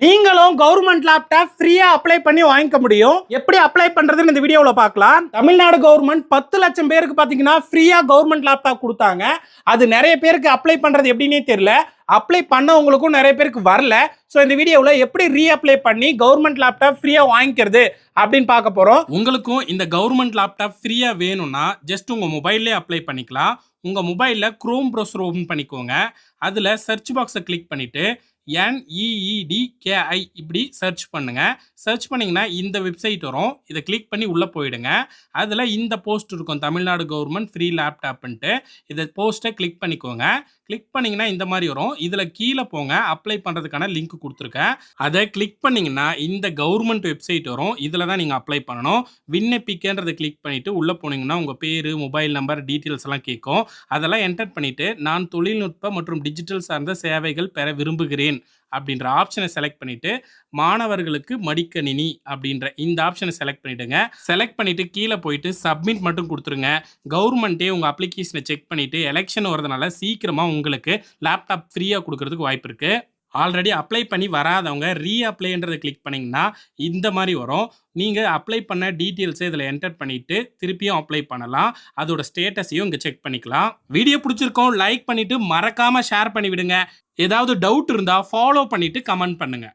நீங்களும் government laptop ஃப்ரீயா apply பண்ணி வாங்கிக்க முடியும். எப்படி அப்ளை பண்றதுன்னு இந்த வீடியோல பார்க்கலாம். தமிழ்நாடு கவர்மெண்ட் 10 லட்சம் பேருக்கு பாத்தீங்கன்னா ஃப்ரீயா கவர்மெண்ட் லேப்டாப் கொடுத்தாங்க. அது நிறைய பேருக்கு அப்ளை பண்றது எப்படின்னே தெரியல. அப்ளை பண்ணவங்களுக்கும் நிறைய பேருக்கு வரல. ஸோ இந்த வீடியோல எப்படி ரீஅப்ளை பண்ணி கவர்மெண்ட் லேப்டாப் ஃப்ரீயா வாங்கிக்கிறது அப்படின்னு பார்க்க போறோம். உங்களுக்கும் இந்த கவர்மெண்ட் லேப்டாப் ஃப்ரீயா வேணும்னா ஜஸ்ட் உங்க மொபைல்லே அப்ளை பண்ணிக்கலாம். உங்க மொபைல்ல குரோம் ப்ரௌசர் ஓபன் பண்ணிக்கோங்க. அதுல சர்ச் பாக்ஸை கிளிக் பண்ணிட்டு NEEDKI இப்படி சர்ச் பண்ணுங்க. சர்ச் பண்ணீங்கன்னா இந்த வெப்சைட் வரும். இதை கிளிக் பண்ணி உள்ள போயிடுங்க. அதுல இந்த போஸ்ட் இருக்கும், தமிழ்நாடு கவர்மெண்ட் ஃப்ரீ லேப்டாப்ன்ட்டு. இதை போஸ்ட்டை கிளிக் பண்ணிக்கோங்க. கிளிக் பண்ணீங்கன்னா இந்த மாதிரி வரும். இதுல கீழே போங்க, அப்ளை பண்றதுக்கான லிங்க் கொடுத்துருக்கேன். அதை கிளிக் பண்ணீங்கன்னா இந்த கவர்மெண்ட் வெப்சைட் வரும். இதுல தான் நீங்க அப்ளை பண்ணணும். விண்ணப்பிக்கன்றதை கிளிக் பண்ணிட்டு உள்ள போனீங்கன்னா உங்க பேரு, மொபைல் நம்பர், டீட்டெயில்ஸ் எல்லாம் கேட்கும். அதெல்லாம் என்டர் பண்ணிட்டு நான் தொழில்நுட்ப மற்றும் டிஜிட்டல் சார்ந்த சேவைகள் பெற விரும்புகிறேன் அப்படின்ற ஆப்ஷனை செலக்ட் பண்ணிட்டு மாணவர்களுக்கு மடிக்கணினி அப்படின்ற இந்த ஆப்ஷனை செலக்ட் பண்ணிடுங்க. செலக்ட் பண்ணிட்டு கீழே போயிட்டு சப்மிட் மட்டும் கொடுத்துருங்க. கவர்மெண்ட்டே உங்க அப்ளிகேஷனை செக் பண்ணிட்டு எலெக்ஷன் வரதுனால சீக்கிரமா உங்களுக்கு லேப்டாப் ஃப்ரீயா கொடுக்கறதுக்கு வாய்ப்பு இருக்கு. ஆல்ரெடி அப்ளை பண்ணி வராதவங்க ரீஅப்ளைன்றதை கிளிக் பண்ணிங்கன்னா இந்த மாதிரி வரும். நீங்கள் அப்ளை பண்ண டீட்டெயில்ஸை இதில் என்டர் பண்ணிவிட்டு திருப்பியும் அப்ளை பண்ணலாம். அதோட ஸ்டேட்டஸையும் இங்கே செக் பண்ணிக்கலாம். வீடியோ பிடிச்சிருக்கோம் லைக் பண்ணிவிட்டு மறக்காமல் ஷேர் பண்ணி விடுங்க. ஏதாவது டவுட் இருந்தால் ஃபாலோ பண்ணிவிட்டு கமெண்ட் பண்ணுங்கள்.